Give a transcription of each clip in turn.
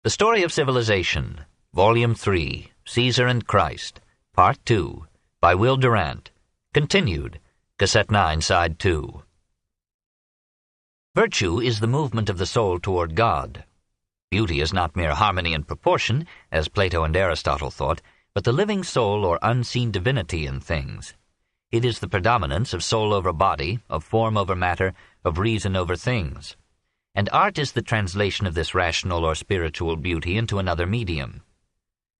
The Story of Civilization, Volume 3, Caesar and Christ, Part 2, by Will Durant, continued, Cassette 9, Side 2. Virtue is the movement of the soul toward God. Beauty is not mere harmony and proportion, as Plato and Aristotle thought, but the living soul or unseen divinity in things. It is the predominance of soul over body, of form over matter, of reason over things. And art is the translation of this rational or spiritual beauty into another medium.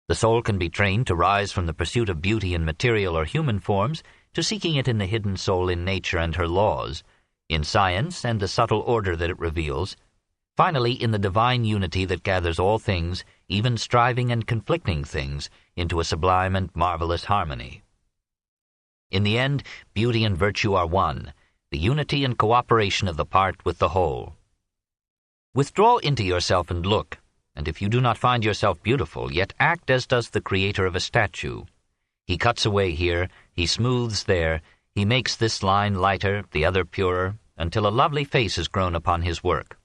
The soul can be trained to rise from the pursuit of beauty in material or human forms to seeking it in the hidden soul in nature and her laws, in science and the subtle order that it reveals, finally in the divine unity that gathers all things, even striving and conflicting things, into a sublime and marvelous harmony. In the end, beauty and virtue are one, the unity and cooperation of the part with the whole. Withdraw into yourself and look, and if you do not find yourself beautiful, yet act as does the creator of a statue. He cuts away here, he smooths there, he makes this line lighter, the other purer, until a lovely face is grown upon his work.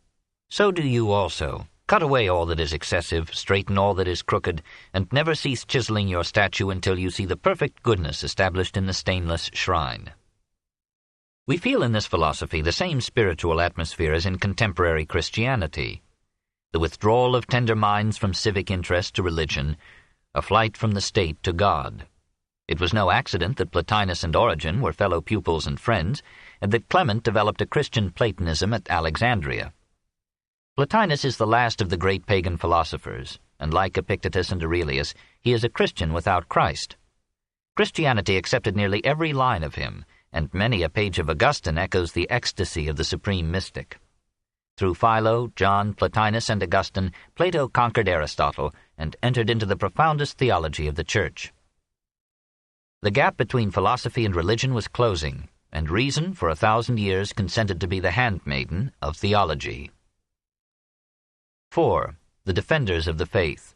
So do you also. Cut away all that is excessive, straighten all that is crooked, and never cease chiseling your statue until you see the perfect goodness established in the stainless shrine. We feel in this philosophy the same spiritual atmosphere as in contemporary Christianity. The withdrawal of tender minds from civic interest to religion, a flight from the state to God. It was no accident that Plotinus and Origen were fellow pupils and friends, and that Clement developed a Christian Platonism at Alexandria. Plotinus is the last of the great pagan philosophers, and like Epictetus and Aurelius, he is a Christian without Christ. Christianity accepted nearly every line of him, and many a page of Augustine echoes the ecstasy of the supreme mystic. Through Philo, John, Plotinus, and Augustine, Plato conquered Aristotle and entered into the profoundest theology of the Church. The gap between philosophy and religion was closing, and reason for 1,000 years consented to be the handmaiden of theology. 4. The Defenders of the Faith.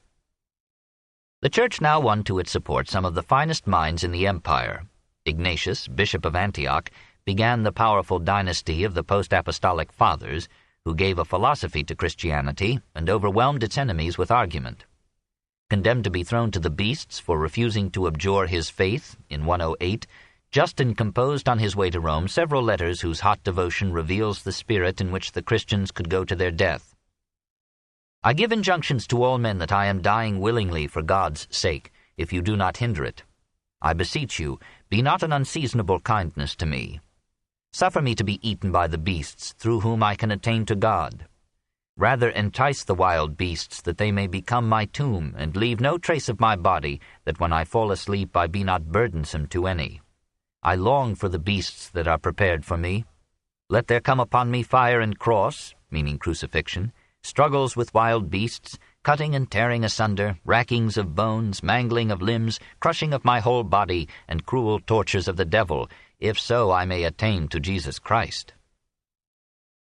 The Church now won to its support some of the finest minds in the empire. Ignatius, Bishop of Antioch, began the powerful dynasty of the post-apostolic fathers, who gave a philosophy to Christianity and overwhelmed its enemies with argument. Condemned to be thrown to the beasts for refusing to abjure his faith in 108, Justin composed on his way to Rome several letters whose hot devotion reveals the spirit in which the Christians could go to their death. I give injunctions to all men that I am dying willingly for God's sake, if you do not hinder it. I beseech you, be not an unseasonable kindness to me. Suffer me to be eaten by the beasts, through whom I can attain to God. Rather entice the wild beasts, that they may become my tomb, and leave no trace of my body, that when I fall asleep I be not burdensome to any. I long for the beasts that are prepared for me. Let there come upon me fire and cross, meaning crucifixion, struggles with wild beasts, cutting and tearing asunder, rackings of bones, mangling of limbs, crushing of my whole body, and cruel tortures of the devil, if so I may attain to Jesus Christ.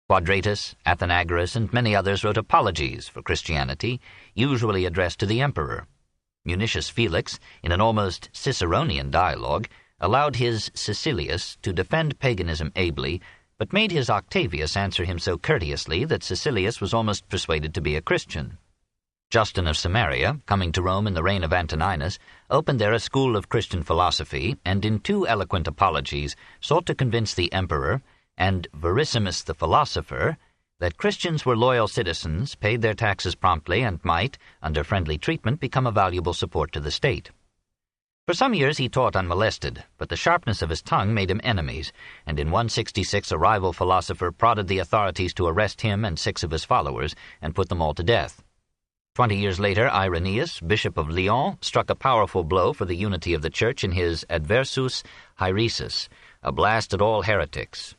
Quadratus, Athenagoras, and many others wrote apologies for Christianity, usually addressed to the emperor. Municius Felix, in an almost Ciceronian dialogue, allowed his Caecilius to defend paganism ably, but made his Octavius answer him so courteously that Caecilius was almost persuaded to be a Christian. Justin of Samaria, coming to Rome in the reign of Antoninus, opened there a school of Christian philosophy, and in 2 eloquent apologies sought to convince the emperor, and Verissimus the philosopher, that Christians were loyal citizens, paid their taxes promptly, and might, under friendly treatment, become a valuable support to the state. For some years he taught unmolested, but the sharpness of his tongue made him enemies, and in 166 a rival philosopher prodded the authorities to arrest him and 6 of his followers, and put them all to death. 20 years later, Irenaeus, Bishop of Lyons, struck a powerful blow for the unity of the Church in his Adversus Haeresis, a blast at all heretics.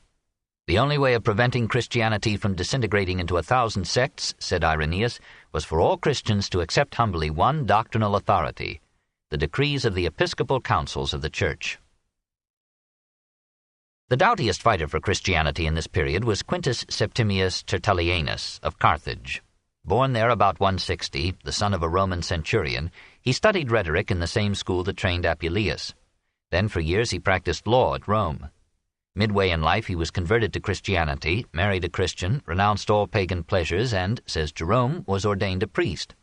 The only way of preventing Christianity from disintegrating into 1,000 sects, said Irenaeus, was for all Christians to accept humbly one doctrinal authority, the decrees of the episcopal councils of the Church. The doughtiest fighter for Christianity in this period was Quintus Septimius Tertullianus of Carthage. Born there about 160, the son of a Roman centurion, he studied rhetoric in the same school that trained Apuleius. Then for years he practiced law at Rome. Midway in life he was converted to Christianity, married a Christian, renounced all pagan pleasures, and, says Jerome, was ordained a priest.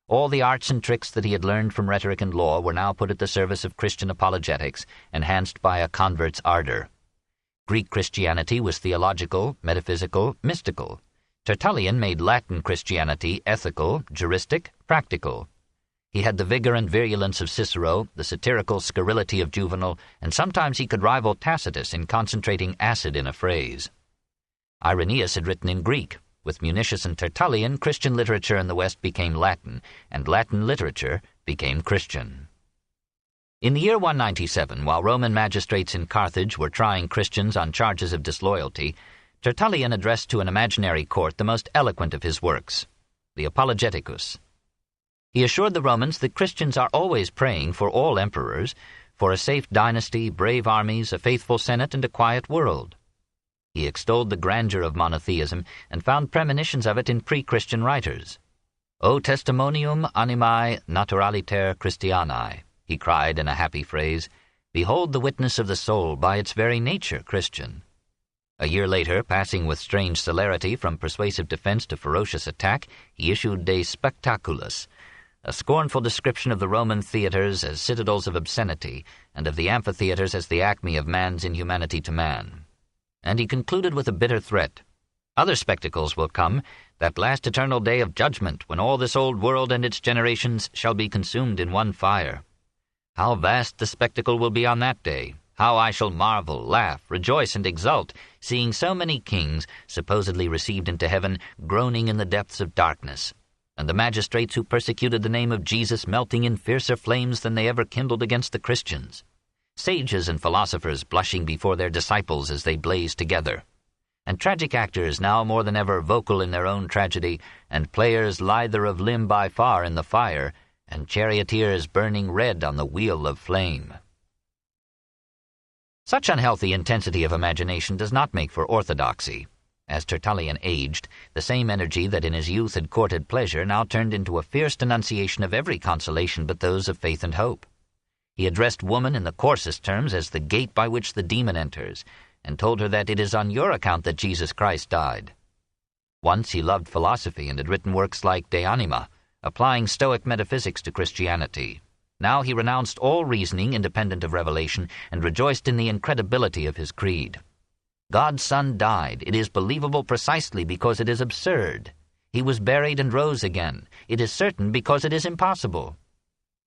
All the arts and tricks that he had learned from rhetoric and law were now put at the service of Christian apologetics, enhanced by a convert's ardor. Greek Christianity was theological, metaphysical, mystical. Tertullian made Latin Christianity ethical, juristic, practical. He had the vigor and virulence of Cicero, the satirical scurrility of Juvenal, and sometimes he could rival Tacitus in concentrating acid in a phrase. Irenaeus had written in Greek. With Municius and Tertullian, Christian literature in the West became Latin, and Latin literature became Christian. In the year 197, while Roman magistrates in Carthage were trying Christians on charges of disloyalty, Tertullian addressed to an imaginary court the most eloquent of his works, the Apologeticus. He assured the Romans that Christians are always praying for all emperors, for a safe dynasty, brave armies, a faithful senate, and a quiet world. He extolled the grandeur of monotheism and found premonitions of it in pre-Christian writers. O testimonium animae naturaliter Christianae, he cried in a happy phrase, behold the witness of the soul by its very nature Christian. A year later, passing with strange celerity from persuasive defense to ferocious attack, he issued De Spectaculis, a scornful description of the Roman theatres as citadels of obscenity, and of the amphitheatres as the acme of man's inhumanity to man. And he concluded with a bitter threat. Other spectacles will come, that last eternal day of judgment, when all this old world and its generations shall be consumed in one fire. How vast the spectacle will be on that day! How I shall marvel, laugh, rejoice, and exult, seeing so many kings, supposedly received into heaven, groaning in the depths of darkness, and the magistrates who persecuted the name of Jesus melting in fiercer flames than they ever kindled against the Christians. Sages and philosophers blushing before their disciples as they blazed together, and tragic actors now more than ever vocal in their own tragedy, and players lither of limb by far in the fire, and charioteers burning red on the wheel of flame. Such unhealthy intensity of imagination does not make for orthodoxy. As Tertullian aged, the same energy that in his youth had courted pleasure now turned into a fierce denunciation of every consolation but those of faith and hope. He addressed woman in the coarsest terms as the gate by which the demon enters, and told her that it is on your account that Jesus Christ died. Once he loved philosophy and had written works like De Anima, applying Stoic metaphysics to Christianity. Now he renounced all reasoning independent of revelation and rejoiced in the incredibility of his creed. God's Son died. It is believable precisely because it is absurd. He was buried and rose again. It is certain because it is impossible.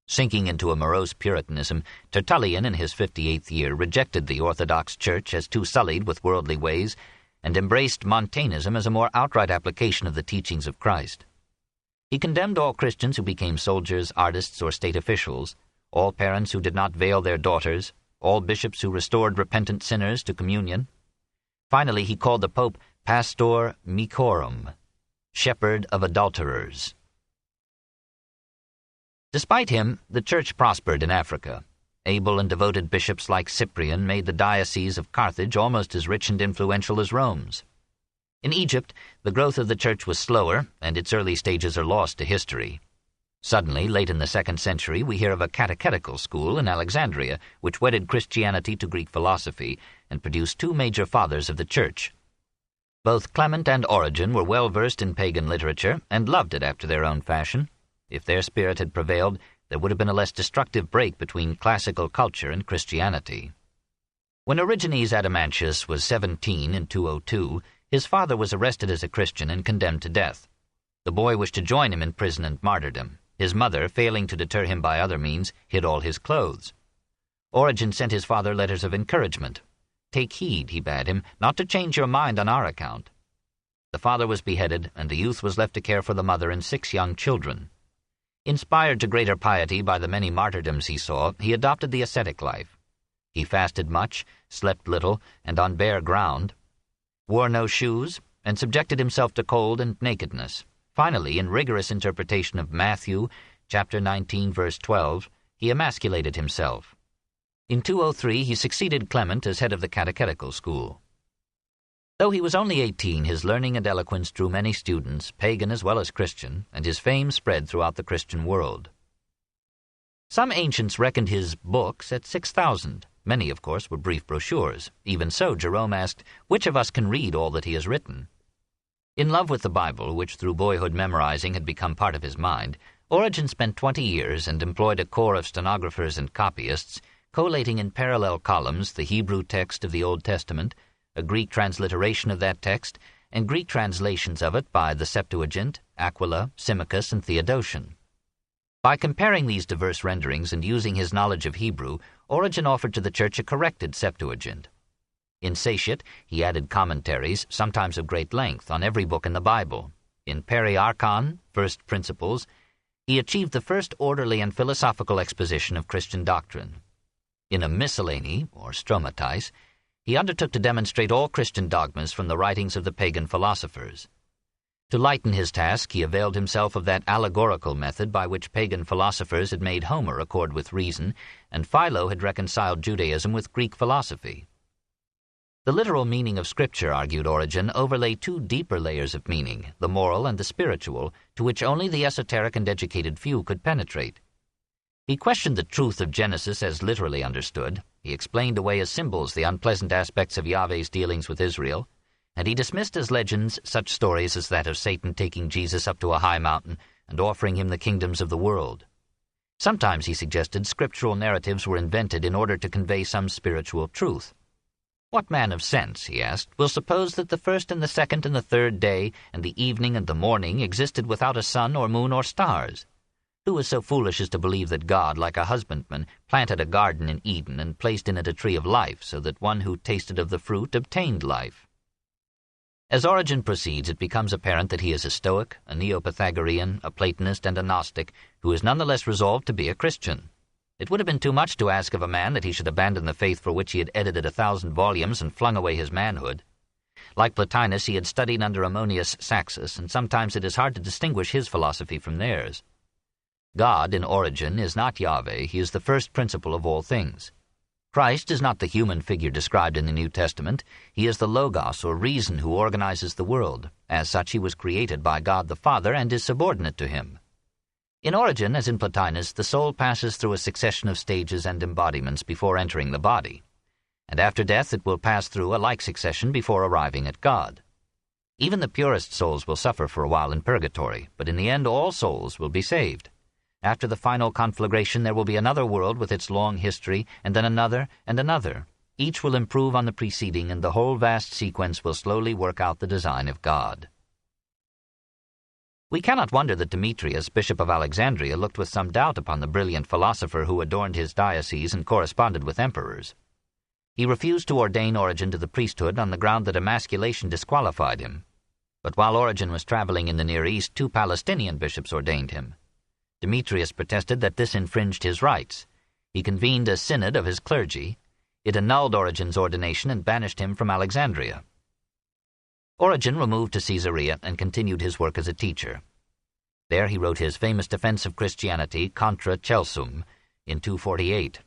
Sinking into a morose Puritanism, Tertullian in his 58th year rejected the Orthodox Church as too sullied with worldly ways, and embraced Montanism as a more outright application of the teachings of Christ. He condemned all Christians who became soldiers, artists, or state officials, all parents who did not veil their daughters, all bishops who restored repentant sinners to communion. Finally, he called the Pope Pastor Micorum, shepherd of adulterers. Despite him, the Church prospered in Africa. Able and devoted bishops like Cyprian made the diocese of Carthage almost as rich and influential as Rome's. In Egypt, the growth of the Church was slower, and its early stages are lost to history. Suddenly, late in the 2nd century, we hear of a catechetical school in Alexandria, which wedded Christianity to Greek philosophy and produced 2 major fathers of the Church. Both Clement and Origen were well versed in pagan literature and loved it after their own fashion. If their spirit had prevailed, there would have been a less destructive break between classical culture and Christianity. When Origenes Adamantius was 17 in 202, his father was arrested as a Christian and condemned to death. The boy wished to join him in prison and martyrdom. His mother, failing to deter him by other means, hid all his clothes. Origen sent his father letters of encouragement. Take heed, he bade him, not to change your mind on our account. The father was beheaded, and the youth was left to care for the mother and 6 young children. Inspired to greater piety by the many martyrdoms he saw, he adopted the ascetic life. He fasted much, slept little, and on bare ground, wore no shoes, and subjected himself to cold and nakedness. Finally, in rigorous interpretation of Matthew, chapter 19, verse 12, he emasculated himself. In 203, he succeeded Clement as head of the catechetical school. Though he was only 18, his learning and eloquence drew many students, pagan as well as Christian, and his fame spread throughout the Christian world. Some ancients reckoned his books at 6,000. Many, of course, were brief brochures. Even so, Jerome asked, which of us can read all that he has written? In love with the Bible, which through boyhood memorizing had become part of his mind, Origen spent 20 years and employed a corps of stenographers and copyists, collating in parallel columns the Hebrew text of the Old Testament, a Greek transliteration of that text, and Greek translations of it by the Septuagint, Aquila, Symmachus, and Theodotion. By comparing these diverse renderings and using his knowledge of Hebrew, Origen offered to the Church a corrected Septuagint. Insatiate, he added commentaries, sometimes of great length, on every book in the Bible. In Periarchon, First Principles, he achieved the first orderly and philosophical exposition of Christian doctrine. In a Miscellany, or Stromatise, he undertook to demonstrate all Christian dogmas from the writings of the pagan philosophers. To lighten his task, he availed himself of that allegorical method by which pagan philosophers had made Homer accord with reason, and Philo had reconciled Judaism with Greek philosophy. The literal meaning of Scripture, argued Origen, overlay two deeper layers of meaning, the moral and the spiritual, to which only the esoteric and educated few could penetrate. He questioned the truth of Genesis as literally understood. He explained away as symbols the unpleasant aspects of Yahweh's dealings with Israel, and he dismissed as legends such stories as that of Satan taking Jesus up to a high mountain and offering him the kingdoms of the world. Sometimes, he suggested, scriptural narratives were invented in order to convey some spiritual truth. What man of sense, he asked, will suppose that the first and the second and the third day and the evening and the morning existed without a sun or moon or stars? Who is so foolish as to believe that God, like a husbandman, planted a garden in Eden and placed in it a tree of life, so that one who tasted of the fruit obtained life? As Origen proceeds, it becomes apparent that he is a Stoic, a Neo-Pythagorean, a Platonist, and a Gnostic, who is nonetheless resolved to be a Christian. It would have been too much to ask of a man that he should abandon the faith for which he had edited 1,000 volumes and flung away his manhood. Like Plotinus, he had studied under Ammonius Saxus, and sometimes it is hard to distinguish his philosophy from theirs. God, in Origen, is not Yahweh. He is the first principle of all things. Christ is not the human figure described in the New Testament. He is the Logos, or reason, who organizes the world. As such, he was created by God the Father and is subordinate to him. In Origen, as in Plotinus, the soul passes through a succession of stages and embodiments before entering the body, and after death it will pass through a like succession before arriving at God. Even the purest souls will suffer for a while in purgatory, but in the end all souls will be saved. After the final conflagration there will be another world with its long history, and then another and another. Each will improve on the preceding, and the whole vast sequence will slowly work out the design of God. We cannot wonder that Demetrius, Bishop of Alexandria, looked with some doubt upon the brilliant philosopher who adorned his diocese and corresponded with emperors. He refused to ordain Origen to the priesthood on the ground that emasculation disqualified him. But while Origen was traveling in the Near East, 2 Palestinian bishops ordained him. Demetrius protested that this infringed his rights. He convened a synod of his clergy. It annulled Origen's ordination and banished him from Alexandria. Origen removed to Caesarea and continued his work as a teacher. There he wrote his famous defense of Christianity, Contra Celsum, in 248.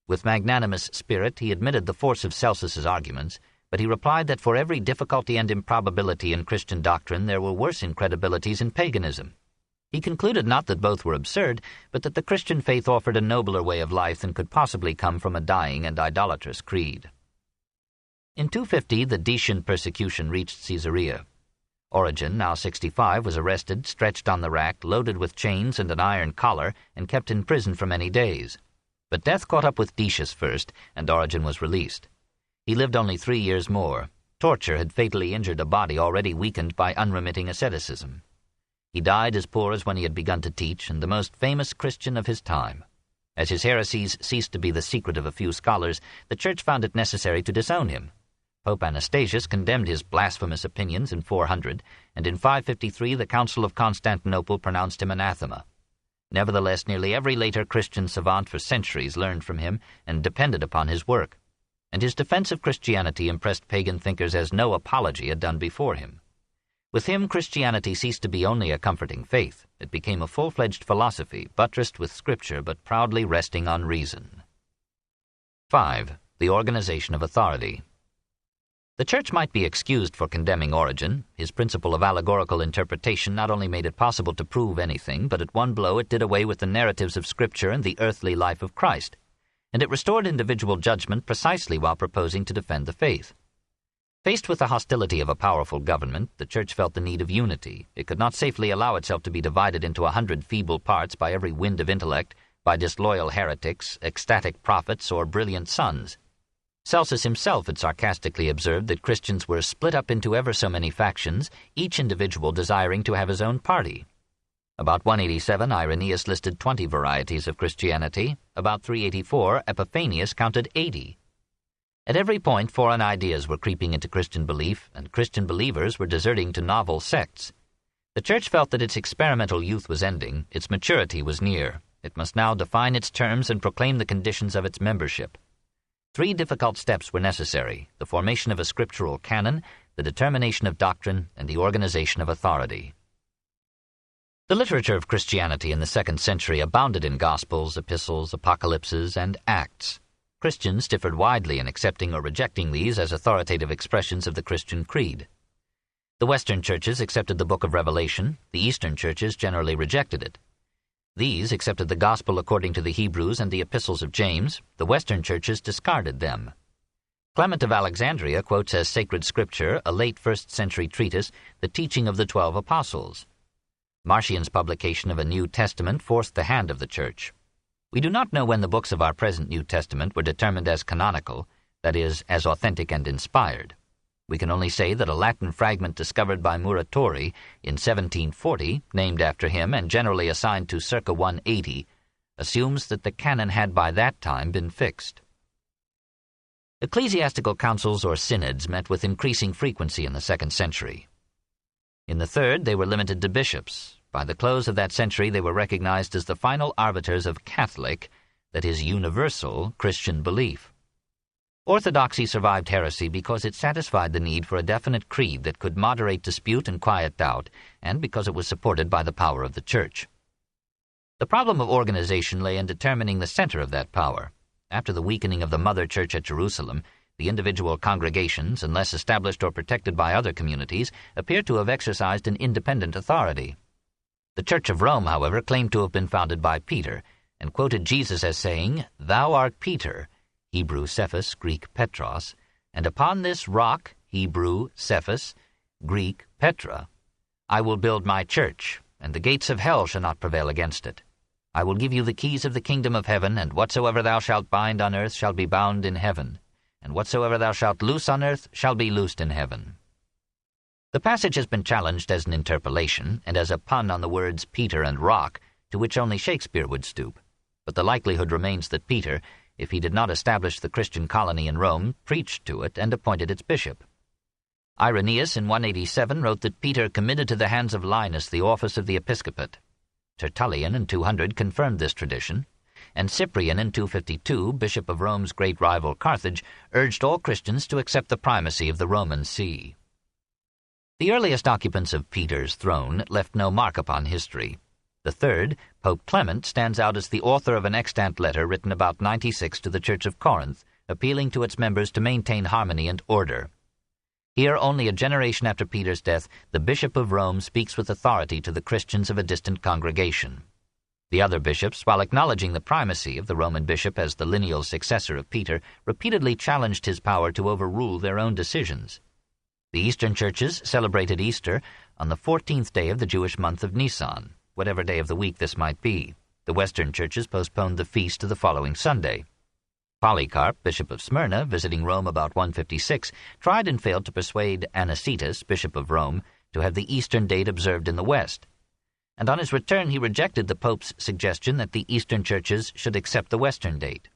With magnanimous spirit he admitted the force of Celsus's arguments, but he replied that for every difficulty and improbability in Christian doctrine there were worse incredibilities in paganism. He concluded not that both were absurd, but that the Christian faith offered a nobler way of life than could possibly come from a dying and idolatrous creed. In 250, the Decian persecution reached Caesarea. Origen, now 65, was arrested, stretched on the rack, loaded with chains and an iron collar, and kept in prison for many days. But death caught up with Decius first, and Origen was released. He lived only 3 years more. Torture had fatally injured a body already weakened by unremitting asceticism. He died as poor as when he had begun to teach, and the most famous Christian of his time. As his heresies ceased to be the secret of a few scholars, the Church found it necessary to disown him. Pope Anastasius condemned his blasphemous opinions in 400, and in 553 the Council of Constantinople pronounced him anathema. Nevertheless, nearly every later Christian savant for centuries learned from him and depended upon his work, and his defense of Christianity impressed pagan thinkers as no apology had done before him. With him, Christianity ceased to be only a comforting faith. It became a full-fledged philosophy, buttressed with Scripture but proudly resting on reason. 5. The organization of authority. The Church might be excused for condemning Origen. His principle of allegorical interpretation not only made it possible to prove anything, but at one blow it did away with the narratives of Scripture and the earthly life of Christ, and it restored individual judgment precisely while proposing to defend the faith. Faced with the hostility of a powerful government, the Church felt the need of unity. It could not safely allow itself to be divided into 100 feeble parts by every wind of intellect, by disloyal heretics, ecstatic prophets, or brilliant sons. Celsus himself had sarcastically observed that Christians were split up into ever so many factions, each individual desiring to have his own party. About 187, Irenaeus listed 20 varieties of Christianity. About 384, Epiphanius counted 80. At every point, foreign ideas were creeping into Christian belief, and Christian believers were deserting to novel sects. The Church felt that its experimental youth was ending, its maturity was near. It must now define its terms and proclaim the conditions of its membership. 3 difficult steps were necessary: the formation of a scriptural canon, the determination of doctrine, and the organization of authority. The literature of Christianity in the 2nd century abounded in Gospels, epistles, apocalypses, and Acts. Christians differed widely in accepting or rejecting these as authoritative expressions of the Christian creed. The Western churches accepted the Book of Revelation. The Eastern churches generally rejected it. These accepted the Gospel according to the Hebrews and the epistles of James. The Western churches discarded them. Clement of Alexandria quotes as sacred scripture a late 1st century treatise, The Teaching of the 12 Apostles. Marcion's publication of a New Testament forced the hand of the Church. We do not know when the books of our present New Testament were determined as canonical, that is, as authentic and inspired. We can only say that a Latin fragment discovered by Muratori in 1740, named after him and generally assigned to circa 180, assumes that the canon had by that time been fixed. Ecclesiastical councils or synods met with increasing frequency in the 2nd century. In the 3rd, they were limited to bishops. By the close of that century, they were recognized as the final arbiters of Catholic, that is, universal, Christian belief. Orthodoxy survived heresy because it satisfied the need for a definite creed that could moderate dispute and quiet doubt, and because it was supported by the power of the Church. The problem of organization lay in determining the center of that power. After the weakening of the Mother Church at Jerusalem, the individual congregations, unless established or protected by other communities, appear to have exercised an independent authority. The Church of Rome, however, claimed to have been founded by Peter, and quoted Jesus as saying, "Thou art Peter," Hebrew Cephas, Greek Petros, "and upon this rock," Hebrew Cephas, Greek Petra, "I will build my church, and the gates of hell shall not prevail against it. I will give you the keys of the kingdom of heaven, and whatsoever thou shalt bind on earth shall be bound in heaven, and whatsoever thou shalt loose on earth shall be loosed in heaven." The passage has been challenged as an interpolation and as a pun on the words Peter and rock, to which only Shakespeare would stoop. But the likelihood remains that Peter, if he did not establish the Christian colony in Rome, preached to it and appointed its bishop. Irenaeus in 187 wrote that Peter committed to the hands of Linus the office of the episcopate. Tertullian in 200 confirmed this tradition, and Cyprian in 252, bishop of Rome's great rival Carthage, urged all Christians to accept the primacy of the Roman see. The earliest occupants of Peter's throne left no mark upon history. The 3rd, Pope Clement, stands out as the author of an extant letter written about 96 to the Church of Corinth, appealing to its members to maintain harmony and order. Here, only a generation after Peter's death, the Bishop of Rome speaks with authority to the Christians of a distant congregation. The other bishops, while acknowledging the primacy of the Roman bishop as the lineal successor of Peter, repeatedly challenged his power to overrule their own decisions. The Eastern churches celebrated Easter on the 14th day of the Jewish month of Nisan, whatever day of the week this might be. The Western churches postponed the feast to the following Sunday. Polycarp, bishop of Smyrna, visiting Rome about 156, tried and failed to persuade Anicetus, bishop of Rome, to have the Eastern date observed in the West. And on his return he rejected the Pope's suggestion that the Eastern churches should accept the Western date.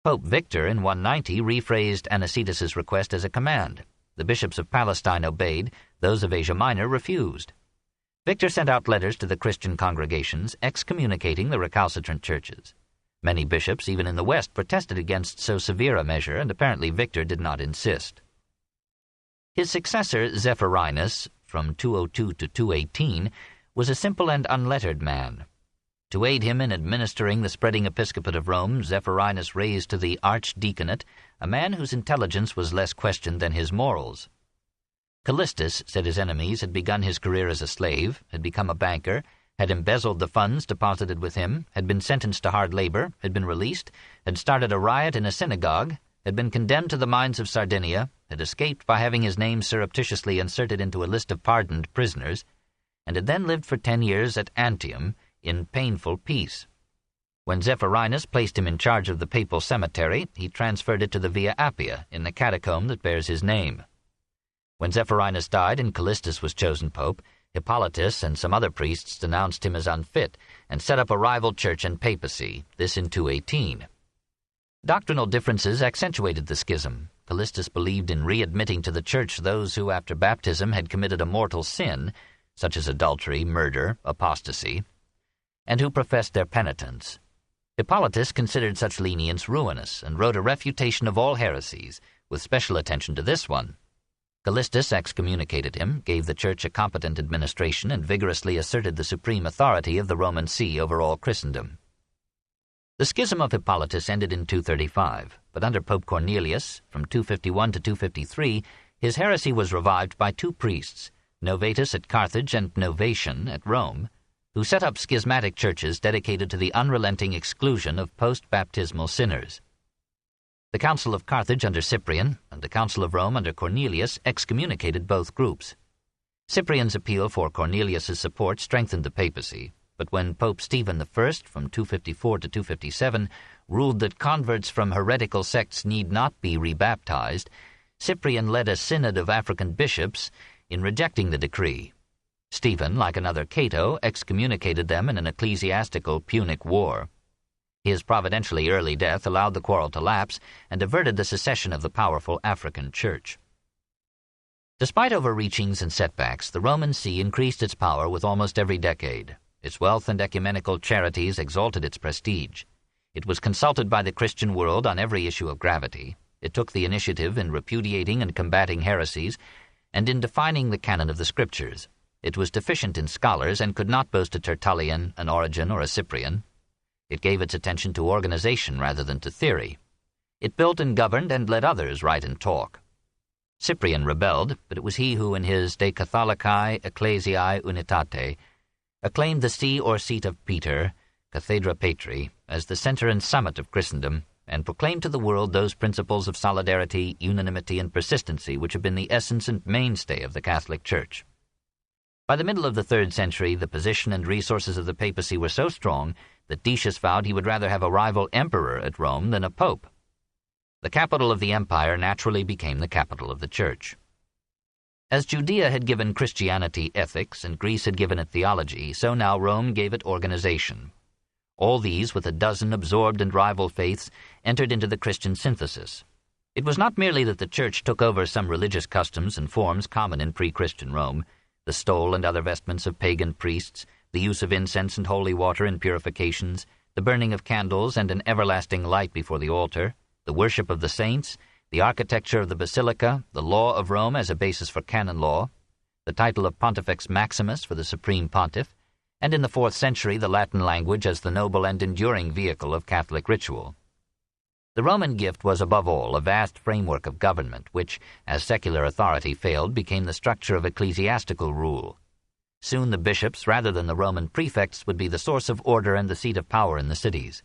Pope Victor in 190 rephrased Anicetus's request as a command. The bishops of Palestine obeyed, those of Asia Minor refused. Victor sent out letters to the Christian congregations excommunicating the recalcitrant churches. Many bishops, even in the West, protested against so severe a measure, and apparently Victor did not insist. His successor, Zephyrinus, from 202 to 218, was a simple and unlettered man. To aid him in administering the spreading episcopate of Rome, Zephyrinus raised to the archdeaconate a man whose intelligence was less questioned than his morals. Callistus, said his enemies, had begun his career as a slave, had become a banker, had embezzled the funds deposited with him, had been sentenced to hard labor, had been released, had started a riot in a synagogue, had been condemned to the mines of Sardinia, had escaped by having his name surreptitiously inserted into a list of pardoned prisoners, and had then lived for 10 years at Antium in painful peace. When Zephyrinus placed him in charge of the papal cemetery, he transferred it to the Via Appia in the catacomb that bears his name. When Zephyrinus died and Callistus was chosen pope, Hippolytus and some other priests denounced him as unfit and set up a rival church and papacy, this in 218. Doctrinal differences accentuated the schism. Callistus believed in readmitting to the church those who, after baptism, had committed a mortal sin, such as adultery, murder, apostasy, and who professed their penitence. Hippolytus considered such lenience ruinous and wrote a refutation of all heresies, with special attention to this one. Callistus excommunicated him, gave the Church a competent administration, and vigorously asserted the supreme authority of the Roman See over all Christendom. The schism of Hippolytus ended in 235, but under Pope Cornelius, from 251 to 253, his heresy was revived by two priests, Novatus at Carthage and Novatian at Rome, who set up schismatic churches dedicated to the unrelenting exclusion of post-baptismal sinners. The Council of Carthage under Cyprian and the Council of Rome under Cornelius excommunicated both groups. Cyprian's appeal for Cornelius's support strengthened the papacy, but when Pope Stephen I, from 254 to 257, ruled that converts from heretical sects need not be rebaptized, Cyprian led a synod of African bishops in rejecting the decree. Stephen, like another Cato, excommunicated them in an ecclesiastical Punic war. His providentially early death allowed the quarrel to lapse and averted the secession of the powerful African Church. Despite overreachings and setbacks, the Roman See increased its power with almost every decade. Its wealth and ecumenical charities exalted its prestige. It was consulted by the Christian world on every issue of gravity. It took the initiative in repudiating and combating heresies and in defining the canon of the Scriptures. It was deficient in scholars and could not boast a Tertullian, an Origen, or a Cyprian. It gave its attention to organization rather than to theory. It built and governed and let others write and talk. Cyprian rebelled, but it was he who, in his De Catholicae Ecclesiae Unitate, acclaimed the see or seat of Peter, Cathedra Patri, as the center and summit of Christendom, and proclaimed to the world those principles of solidarity, unanimity, and persistency which have been the essence and mainstay of the Catholic Church. By the middle of the 3rd century, the position and resources of the papacy were so strong that Decius vowed he would rather have a rival emperor at Rome than a pope. The capital of the empire naturally became the capital of the Church. As Judea had given Christianity ethics and Greece had given it theology, so now Rome gave it organization. All these, with a dozen absorbed and rival faiths, entered into the Christian synthesis. It was not merely that the Church took over some religious customs and forms common in pre-Christian Rome, the stole and other vestments of pagan priests, the use of incense and holy water in purifications, the burning of candles and an everlasting light before the altar, the worship of the saints, the architecture of the basilica, the law of Rome as a basis for canon law, the title of Pontifex Maximus for the supreme pontiff, and in the 4th century the Latin language as the noble and enduring vehicle of Catholic ritual. The Roman gift was above all a vast framework of government which, as secular authority failed, became the structure of ecclesiastical rule. Soon the bishops, rather than the Roman prefects, would be the source of order and the seat of power in the cities.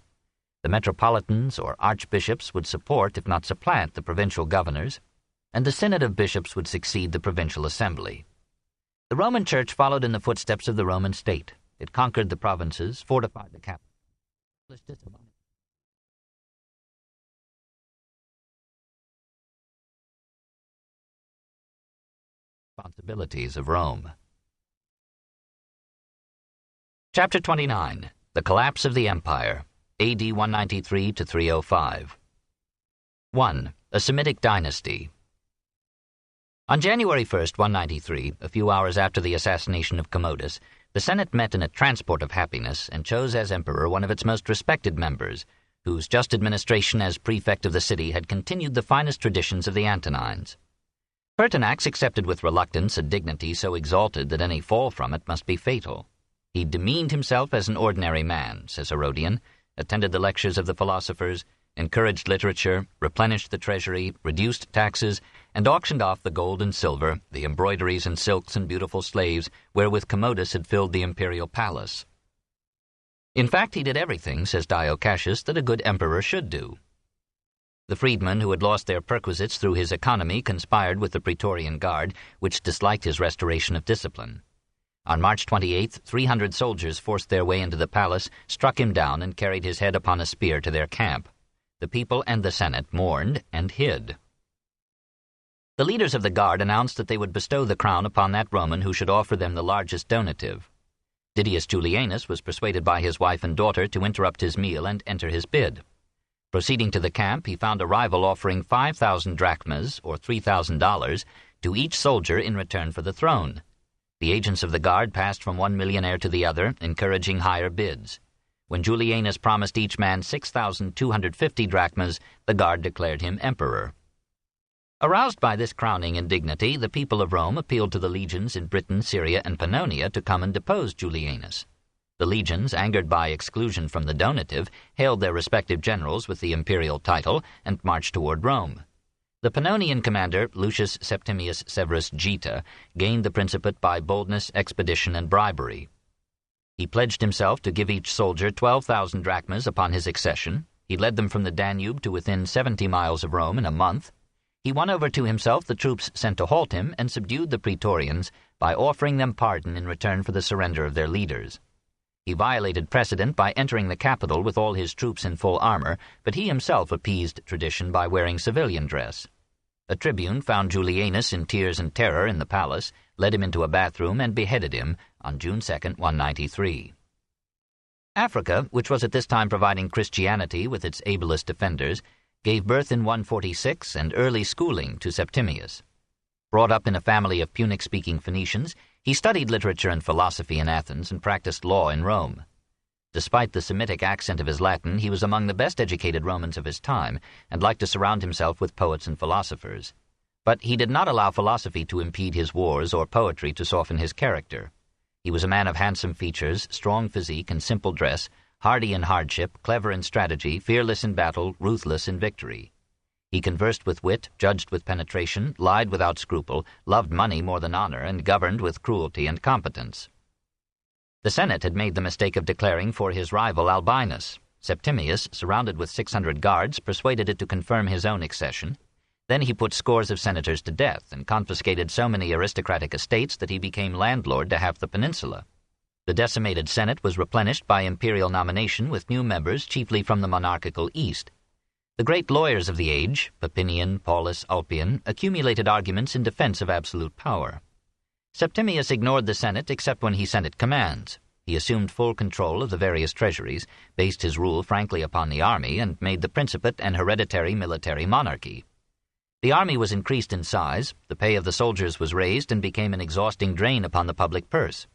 The metropolitans or archbishops would support, if not supplant, the provincial governors, and the synod of bishops would succeed the provincial assembly. The Roman Church followed in the footsteps of the Roman state. It conquered the provinces, fortified the capital. Responsibilities of Rome. Chapter 29. The Collapse of the Empire, A.D. 193 to 305. 1. A Semitic Dynasty. On January 1st, 193, a few hours after the assassination of Commodus, the Senate met in a transport of happiness and chose as emperor one of its most respected members, whose just administration as prefect of the city had continued the finest traditions of the Antonines. Pertinax accepted with reluctance a dignity so exalted that any fall from it must be fatal. He demeaned himself as an ordinary man, says Herodian, attended the lectures of the philosophers, encouraged literature, replenished the treasury, reduced taxes, and auctioned off the gold and silver, the embroideries and silks and beautiful slaves, wherewith Commodus had filled the imperial palace. In fact, he did everything, says Dio Cassius, that a good emperor should do. The freedmen who had lost their perquisites through his economy conspired with the Praetorian Guard, which disliked his restoration of discipline. On March 28th, 300 soldiers forced their way into the palace, struck him down, and carried his head upon a spear to their camp. The people and the Senate mourned and hid. The leaders of the Guard announced that they would bestow the crown upon that Roman who should offer them the largest donative. Didius Julianus was persuaded by his wife and daughter to interrupt his meal and enter his bid. Proceeding to the camp, he found a rival offering 5,000 drachmas, or $3,000, to each soldier in return for the throne. The agents of the Guard passed from one millionaire to the other, encouraging higher bids. When Julianus promised each man 6,250 drachmas, the Guard declared him emperor. Aroused by this crowning indignity, the people of Rome appealed to the legions in Britain, Syria, and Pannonia to come and depose Julianus. The legions, angered by exclusion from the donative, hailed their respective generals with the imperial title and marched toward Rome. The Pannonian commander, Lucius Septimius Severus Geta, gained the principate by boldness, expedition, and bribery. He pledged himself to give each soldier 12,000 drachmas upon his accession. He led them from the Danube to within 70 miles of Rome in a month. He won over to himself the troops sent to halt him and subdued the Praetorians by offering them pardon in return for the surrender of their leaders. He violated precedent by entering the capital with all his troops in full armor, but he himself appeased tradition by wearing civilian dress. A tribune found Julianus in tears and terror in the palace, led him into a bathroom, and beheaded him on June 2, 193. Africa, which was at this time providing Christianity with its ablest defenders, gave birth in 146 and early schooling to Septimius. Brought up in a family of Punic-speaking Phoenicians, he studied literature and philosophy in Athens and practiced law in Rome. Despite the Semitic accent of his Latin, he was among the best-educated Romans of his time and liked to surround himself with poets and philosophers. But he did not allow philosophy to impede his wars or poetry to soften his character. He was a man of handsome features, strong physique, and simple dress, hardy in hardship, clever in strategy, fearless in battle, ruthless in victory. He conversed with wit, judged with penetration, lied without scruple, loved money more than honor, and governed with cruelty and competence. The Senate had made the mistake of declaring for his rival Albinus. Septimius, surrounded with 600 guards, persuaded it to confirm his own accession. Then he put scores of senators to death and confiscated so many aristocratic estates that he became landlord to half the peninsula. The decimated Senate was replenished by imperial nomination with new members chiefly from the monarchical East. The great lawyers of the age, Papinian, Paulus, Ulpian, accumulated arguments in defense of absolute power. Septimius ignored the Senate except when he sent it commands. He assumed full control of the various treasuries, based his rule frankly upon the army, and made the Principate an hereditary military monarchy. The army was increased in size, the pay of the soldiers was raised, and became an exhausting drain upon the public purse.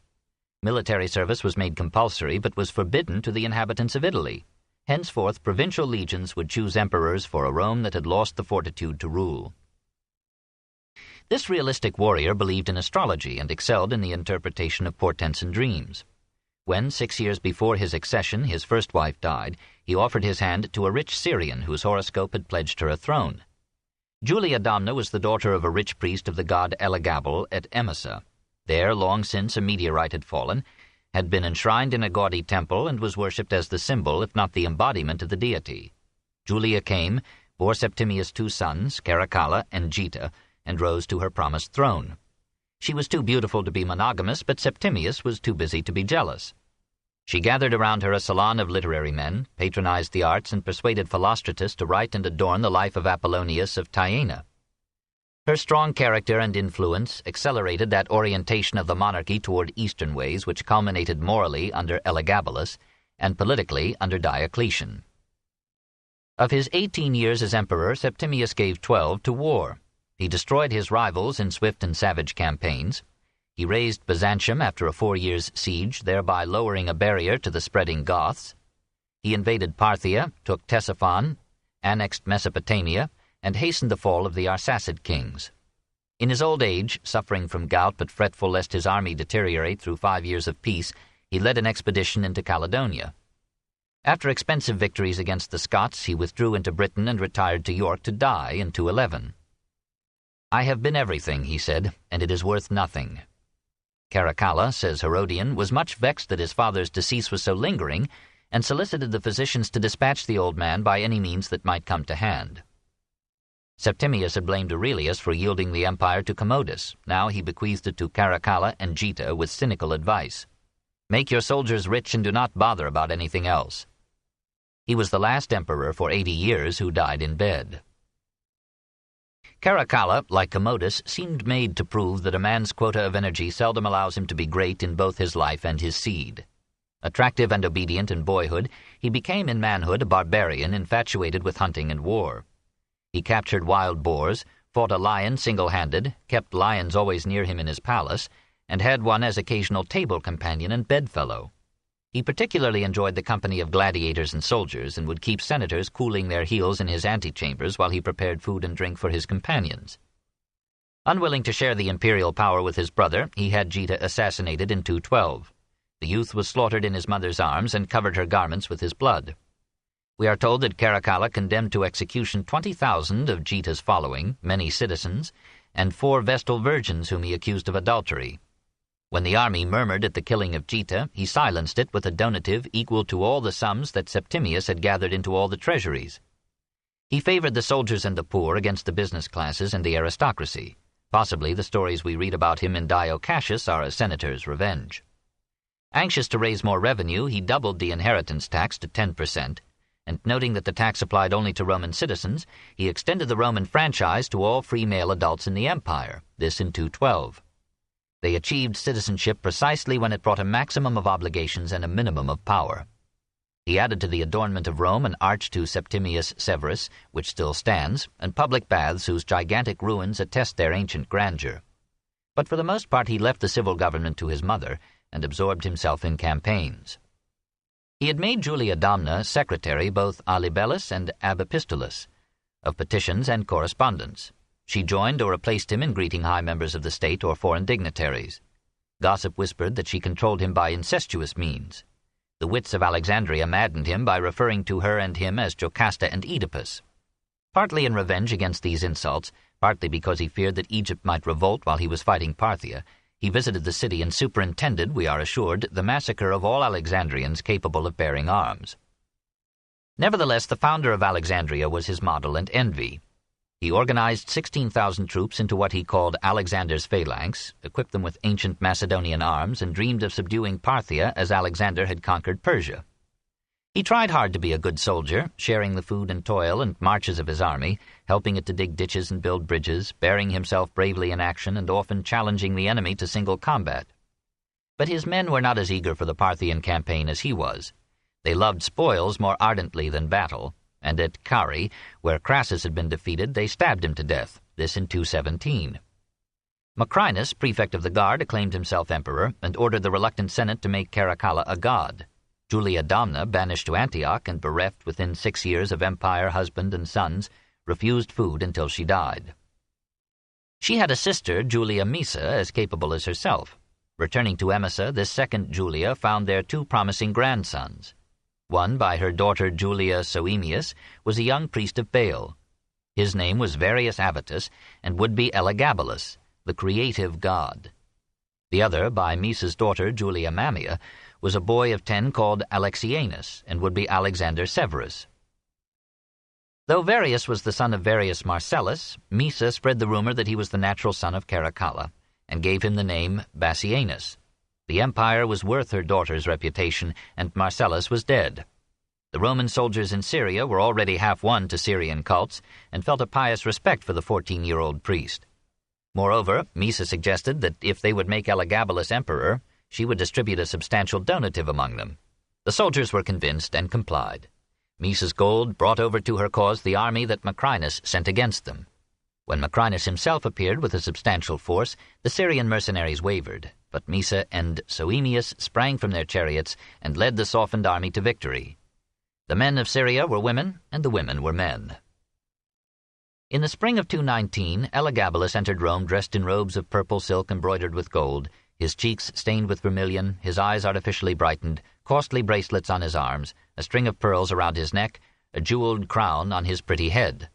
Military service was made compulsory, but was forbidden to the inhabitants of Italy. Henceforth, provincial legions would choose emperors for a Rome that had lost the fortitude to rule. This realistic warrior believed in astrology and excelled in the interpretation of portents and dreams. When, 6 years before his accession, his first wife died, he offered his hand to a rich Syrian whose horoscope had pledged her a throne. Julia Domna was the daughter of a rich priest of the god Elagabalus at Emesa. There, long since, a meteorite had fallen, had been enshrined in a gaudy temple, and was worshipped as the symbol, if not the embodiment, of the deity. Julia came, bore Septimius 2 sons, Caracalla and Geta, and rose to her promised throne. She was too beautiful to be monogamous, but Septimius was too busy to be jealous. She gathered around her a salon of literary men, patronized the arts, and persuaded Philostratus to write and adorn the life of Apollonius of Tyana. Her strong character and influence accelerated that orientation of the monarchy toward Eastern ways which culminated morally under Elagabalus and politically under Diocletian. Of his 18 years as emperor, Septimius gave 12 to war. He destroyed his rivals in swift and savage campaigns. He razed Byzantium after a 4 years' siege, thereby lowering a barrier to the spreading Goths. He invaded Parthia, took Ctesiphon, annexed Mesopotamia, and hastened the fall of the Arsacid kings. In his old age, suffering from gout but fretful lest his army deteriorate through 5 years of peace, he led an expedition into Caledonia. After expensive victories against the Scots, he withdrew into Britain and retired to York to die in 211. "I have been everything," he said, "and it is worth nothing." Caracalla, says Herodian, was much vexed that his father's decease was so lingering, and solicited the physicians to dispatch the old man by any means that might come to hand. Septimius had blamed Aurelius for yielding the empire to Commodus. Now he bequeathed it to Caracalla and Geta with cynical advice. Make your soldiers rich and do not bother about anything else. He was the last emperor for 80 years who died in bed. Caracalla, like Commodus, seemed made to prove that a man's quota of energy seldom allows him to be great in both his life and his seed. Attractive and obedient in boyhood, he became in manhood a barbarian infatuated with hunting and war. He captured wild boars, fought a lion single-handed, kept lions always near him in his palace, and had one as occasional table companion and bedfellow. He particularly enjoyed the company of gladiators and soldiers, and would keep senators cooling their heels in his antechambers while he prepared food and drink for his companions. Unwilling to share the imperial power with his brother, he had Geta assassinated in 212. The youth was slaughtered in his mother's arms and covered her garments with his blood. We are told that Caracalla condemned to execution 20,000 of Geta's following, many citizens, and 4 Vestal virgins whom he accused of adultery. When the army murmured at the killing of Geta, he silenced it with a donative equal to all the sums that Septimius had gathered into all the treasuries. He favored the soldiers and the poor against the business classes and the aristocracy. Possibly the stories we read about him in Dio Cassius are a senator's revenge. Anxious to raise more revenue, he doubled the inheritance tax to 10%, and noting that the tax applied only to Roman citizens, he extended the Roman franchise to all free male adults in the empire, this in 212. They achieved citizenship precisely when it brought a maximum of obligations and a minimum of power. He added to the adornment of Rome an arch to Septimius Severus, which still stands, and public baths whose gigantic ruins attest their ancient grandeur. But for the most part he left the civil government to his mother, and absorbed himself in campaigns. He had made Julia Domna secretary both a libellis and ab epistolus, of petitions and correspondence. She joined or replaced him in greeting high members of the state or foreign dignitaries. Gossip whispered that she controlled him by incestuous means. The wits of Alexandria maddened him by referring to her and him as Jocasta and Oedipus. Partly in revenge against these insults, partly because he feared that Egypt might revolt while he was fighting Parthia, he visited the city and superintended, we are assured, the massacre of all Alexandrians capable of bearing arms. Nevertheless, the founder of Alexandria was his model and envy. He organized 16,000 troops into what he called Alexander's phalanx, equipped them with ancient Macedonian arms, and dreamed of subduing Parthia as Alexander had conquered Persia. He tried hard to be a good soldier, sharing the food and toil and marches of his army, helping it to dig ditches and build bridges, bearing himself bravely in action, and often challenging the enemy to single combat. But his men were not as eager for the Parthian campaign as he was. They loved spoils more ardently than battle, and at Cari, where Crassus had been defeated, they stabbed him to death, this in 217. Macrinus, prefect of the guard, acclaimed himself emperor, and ordered the reluctant Senate to make Caracalla a god. Julia Domna, banished to Antioch and bereft within 6 years of empire, husband, and sons, refused food until she died. She had a sister, Julia Misa, as capable as herself. Returning to Emesa, this second Julia found there 2 promising grandsons. One, by her daughter Julia Soemius, was a young priest of Baal. His name was Varius Avitus, and would be Elagabalus, the creative god. The other, by Misa's daughter Julia Mammia, was a boy of 10 called Alexianus, and would be Alexander Severus. Though Varius was the son of Varius Marcellus, Misa spread the rumor that he was the natural son of Caracalla, and gave him the name Bassianus. The empire was worth her daughter's reputation, and Marcellus was dead. The Roman soldiers in Syria were already half won to Syrian cults, and felt a pious respect for the 14-year-old priest. Moreover, Misa suggested that if they would make Elagabalus emperor, she would distribute a substantial donative among them. The soldiers were convinced and complied. Misa's gold brought over to her cause the army that Macrinus sent against them. When Macrinus himself appeared with a substantial force, the Syrian mercenaries wavered, but Misa and Soemius sprang from their chariots and led the softened army to victory. The men of Syria were women, and the women were men. In the spring of 219, Elagabalus entered Rome dressed in robes of purple silk embroidered with gold, his cheeks stained with vermilion, his eyes artificially brightened, costly bracelets on his arms, a string of pearls around his neck, a jeweled crown on his pretty head.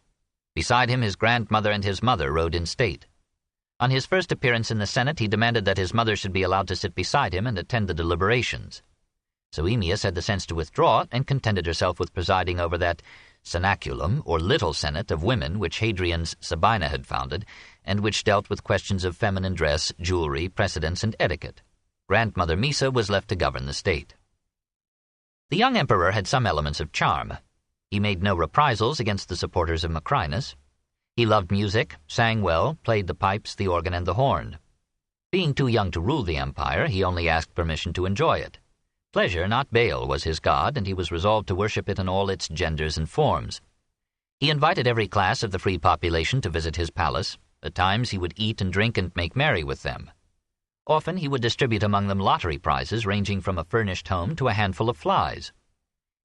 Beside him his grandmother and his mother rode in state. On his first appearance in the Senate, he demanded that his mother should be allowed to sit beside him and attend the deliberations. Soemius had the sense to withdraw, and contented herself with presiding over that cenaculum, or little senate of women which Hadrian's Sabina had founded, and which dealt with questions of feminine dress, jewelry, precedence, and etiquette. Grandmother Misa was left to govern the state. The young emperor had some elements of charm. He made no reprisals against the supporters of Macrinus. He loved music, sang well, played the pipes, the organ, and the horn. Being too young to rule the empire, he only asked permission to enjoy it. Pleasure, not Baal, was his god, and he was resolved to worship it in all its genders and forms. He invited every class of the free population to visit his palace. At times he would eat and drink and make merry with them. Often he would distribute among them lottery prizes ranging from a furnished home to a handful of flies.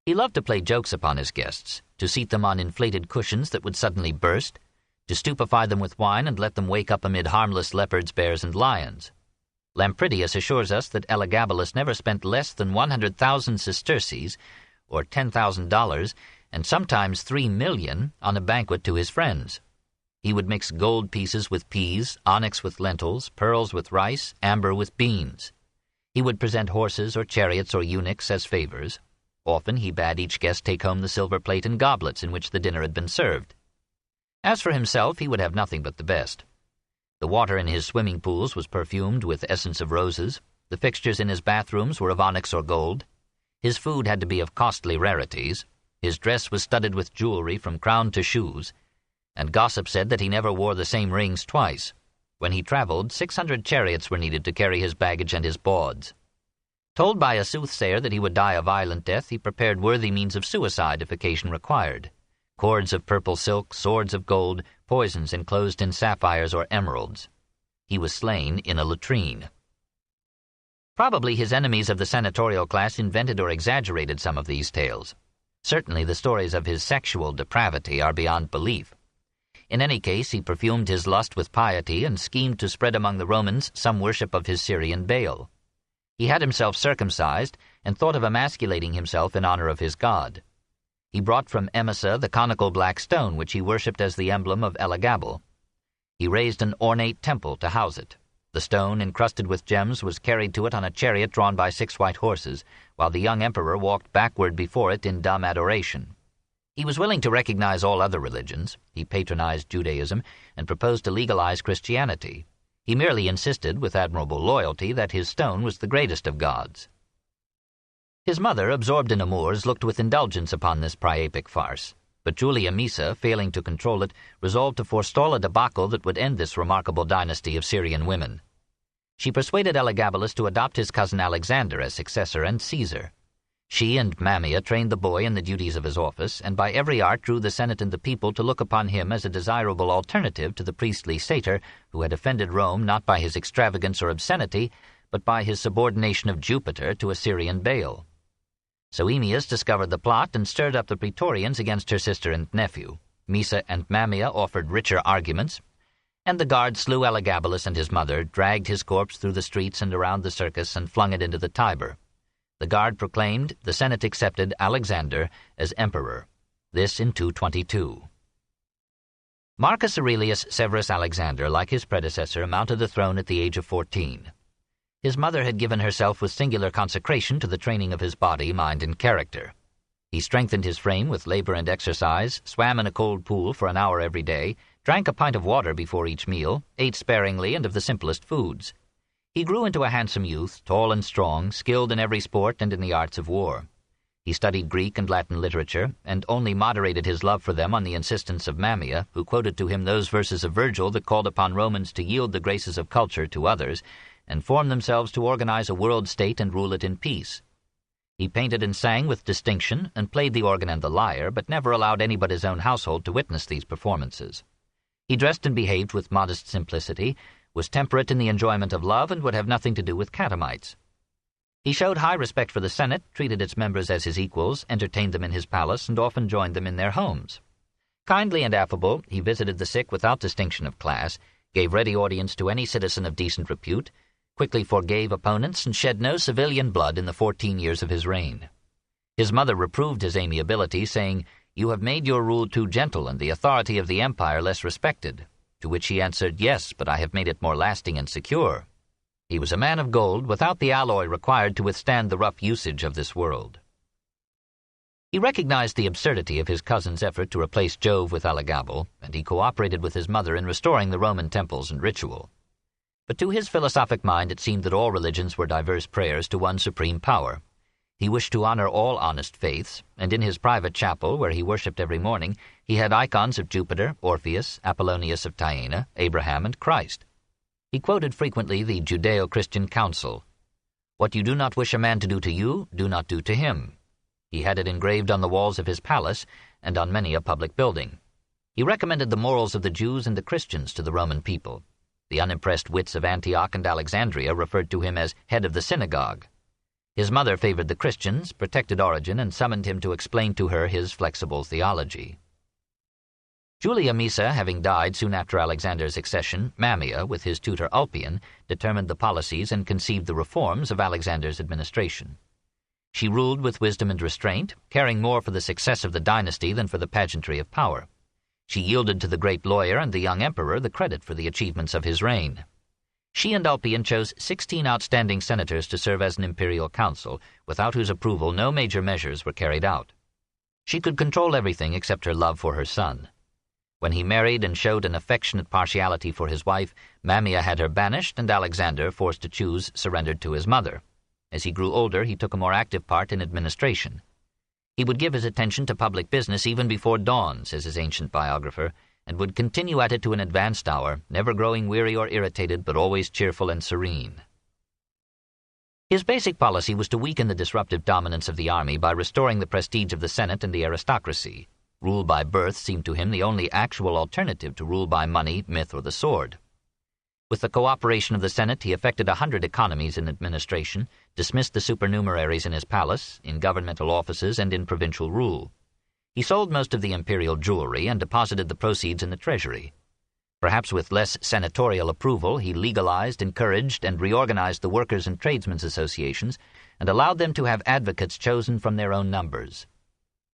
He loved to play jokes upon his guests, to seat them on inflated cushions that would suddenly burst, to stupefy them with wine and let them wake up amid harmless leopards, bears, and lions. Lampridius assures us that Elagabalus never spent less than 100,000 sesterces, or $10,000, and sometimes 3 million, on a banquet to his friends. He would mix gold pieces with peas, onyx with lentils, pearls with rice, amber with beans. He would present horses or chariots or eunuchs as favors. Often he bade each guest take home the silver plate and goblets in which the dinner had been served. As for himself, he would have nothing but the best. The water in his swimming pools was perfumed with essence of roses. The fixtures in his bathrooms were of onyx or gold. His food had to be of costly rarities. His dress was studded with jewelry from crown to shoes, and gossip said that he never wore the same rings twice. When he traveled, 600 chariots were needed to carry his baggage and his bauds. Told by a soothsayer that he would die a violent death, he prepared worthy means of suicide if occasion required. Cords of purple silk, swords of gold, poisons enclosed in sapphires or emeralds. He was slain in a latrine. Probably his enemies of the senatorial class invented or exaggerated some of these tales. Certainly the stories of his sexual depravity are beyond belief. In any case, he perfumed his lust with piety and schemed to spread among the Romans some worship of his Syrian Baal. He had himself circumcised and thought of emasculating himself in honor of his god. He brought from Emesa the conical black stone which he worshipped as the emblem of Elagabalus. He raised an ornate temple to house it. The stone, encrusted with gems, was carried to it on a chariot drawn by 6 white horses, while the young emperor walked backward before it in dumb adoration. He was willing to recognize all other religions. He patronized Judaism and proposed to legalize Christianity. He merely insisted, with admirable loyalty, that his stone was the greatest of gods. His mother, absorbed in amours, looked with indulgence upon this priapic farce. But Julia Misa, failing to control it, resolved to forestall a debacle that would end this remarkable dynasty of Syrian women. She persuaded Elagabalus to adopt his cousin Alexander as successor and Caesar. She and Mammia trained the boy in the duties of his office, and by every art drew the Senate and the people to look upon him as a desirable alternative to the priestly satyr who had offended Rome not by his extravagance or obscenity, but by his subordination of Jupiter to a Syrian Baal. So Aeneas discovered the plot and stirred up the Praetorians against her sister and nephew. Misa and Mammia offered richer arguments, and the guard slew Elagabalus and his mother, dragged his corpse through the streets and around the circus, and flung it into the Tiber. The guard proclaimed, the Senate accepted Alexander as emperor. This in 222. Marcus Aurelius Severus Alexander, like his predecessor, mounted the throne at the age of 14. His mother had given herself with singular consecration to the training of his body, mind, and character. He strengthened his frame with labor and exercise, swam in a cold pool for an hour every day, drank a pint of water before each meal, ate sparingly and of the simplest foods. He grew into a handsome youth, tall and strong, skilled in every sport and in the arts of war. He studied Greek and Latin literature, and only moderated his love for them on the insistence of Mammia, who quoted to him those verses of Virgil that called upon Romans to yield the graces of culture to others, and form themselves to organize a world state and rule it in peace. He painted and sang with distinction, and played the organ and the lyre, but never allowed any but his own household to witness these performances. He dressed and behaved with modest simplicity, was temperate in the enjoyment of love, and would have nothing to do with catamites. He showed high respect for the Senate, treated its members as his equals, entertained them in his palace, and often joined them in their homes. Kindly and affable, he visited the sick without distinction of class, gave ready audience to any citizen of decent repute, quickly forgave opponents, and shed no civilian blood in the 14 years of his reign. His mother reproved his amiability, saying, "You have made your rule too gentle and the authority of the empire less respected." To which he answered, "Yes, but I have made it more lasting and secure." He was a man of gold, without the alloy required to withstand the rough usage of this world. He recognized the absurdity of his cousin's effort to replace Jove with Elagabal, and he cooperated with his mother in restoring the Roman temples and ritual. But to his philosophic mind it seemed that all religions were diverse prayers to one supreme power. He wished to honor all honest faiths, and in his private chapel, where he worshipped every morning, he had icons of Jupiter, Orpheus, Apollonius of Tyana, Abraham, and Christ. He quoted frequently the Judeo-Christian counsel, "What you do not wish a man to do to you, do not do to him." He had it engraved on the walls of his palace and on many a public building. He recommended the morals of the Jews and the Christians to the Roman people. The unimpressed wits of Antioch and Alexandria referred to him as head of the synagogue. His mother favored the Christians, protected Origen, and summoned him to explain to her his flexible theology. Julia Misa having died soon after Alexander's accession, Mammia, with his tutor Ulpian, determined the policies and conceived the reforms of Alexander's administration. She ruled with wisdom and restraint, caring more for the success of the dynasty than for the pageantry of power. She yielded to the great lawyer and the young emperor the credit for the achievements of his reign. She and Ulpian chose 16 outstanding senators to serve as an imperial council, without whose approval no major measures were carried out. She could control everything except her love for her son. When he married and showed an affectionate partiality for his wife, Mammia had her banished, and Alexander, forced to choose, surrendered to his mother. As he grew older, he took a more active part in administration. He would give his attention to public business even before dawn, says his ancient biographer, and would continue at it to an advanced hour, never growing weary or irritated, but always cheerful and serene. His basic policy was to weaken the disruptive dominance of the army by restoring the prestige of the Senate and the aristocracy. Rule by birth seemed to him the only actual alternative to rule by money, myth, or the sword. With the cooperation of the Senate, he effected 100 economies in administration, dismissed the supernumeraries in his palace, in governmental offices, and in provincial rule. He sold most of the imperial jewelry and deposited the proceeds in the treasury. Perhaps with less senatorial approval, he legalized, encouraged, and reorganized the workers' and tradesmen's associations, and allowed them to have advocates chosen from their own numbers.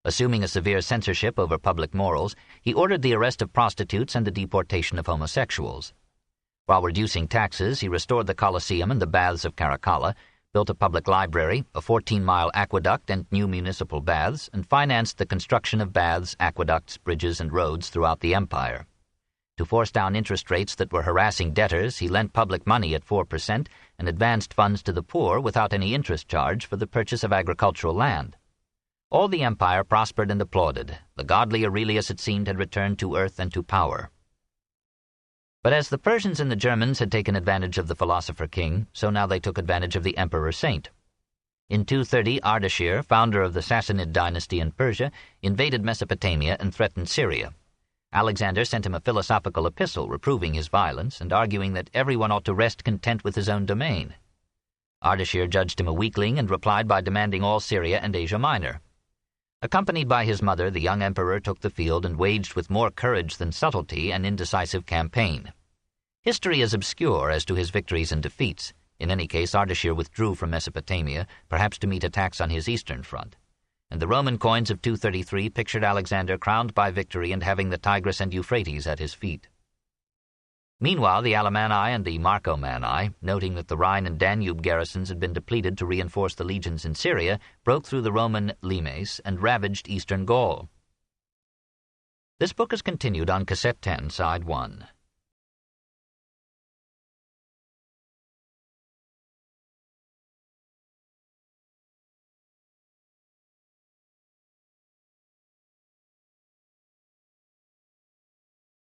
Assuming a severe censorship over public morals, he ordered the arrest of prostitutes and the deportation of homosexuals. While reducing taxes, he restored the Colosseum and the baths of Caracalla, built a public library, a 14-mile aqueduct and new municipal baths, and financed the construction of baths, aqueducts, bridges, and roads throughout the empire. To force down interest rates that were harassing debtors, he lent public money at 4% and advanced funds to the poor without any interest charge for the purchase of agricultural land. All the empire prospered and applauded. The godly Aurelius, it seemed, had returned to earth and to power. But as the Persians and the Germans had taken advantage of the philosopher-king, so now they took advantage of the emperor-saint. In 230, Ardashir, founder of the Sassanid dynasty in Persia, invaded Mesopotamia and threatened Syria. Alexander sent him a philosophical epistle reproving his violence and arguing that everyone ought to rest content with his own domain. Ardashir judged him a weakling and replied by demanding all Syria and Asia Minor. Accompanied by his mother, the young emperor took the field and waged with more courage than subtlety an indecisive campaign. History is obscure as to his victories and defeats. In any case, Ardashir withdrew from Mesopotamia, perhaps to meet attacks on his eastern front. And the Roman coins of 233 pictured Alexander crowned by victory and having the Tigris and Euphrates at his feet. Meanwhile, the Alemanni and the Marcomanni, noting that the Rhine and Danube garrisons had been depleted to reinforce the legions in Syria, broke through the Roman limes and ravaged eastern Gaul. This book is continued on Cassette 10, Side 1.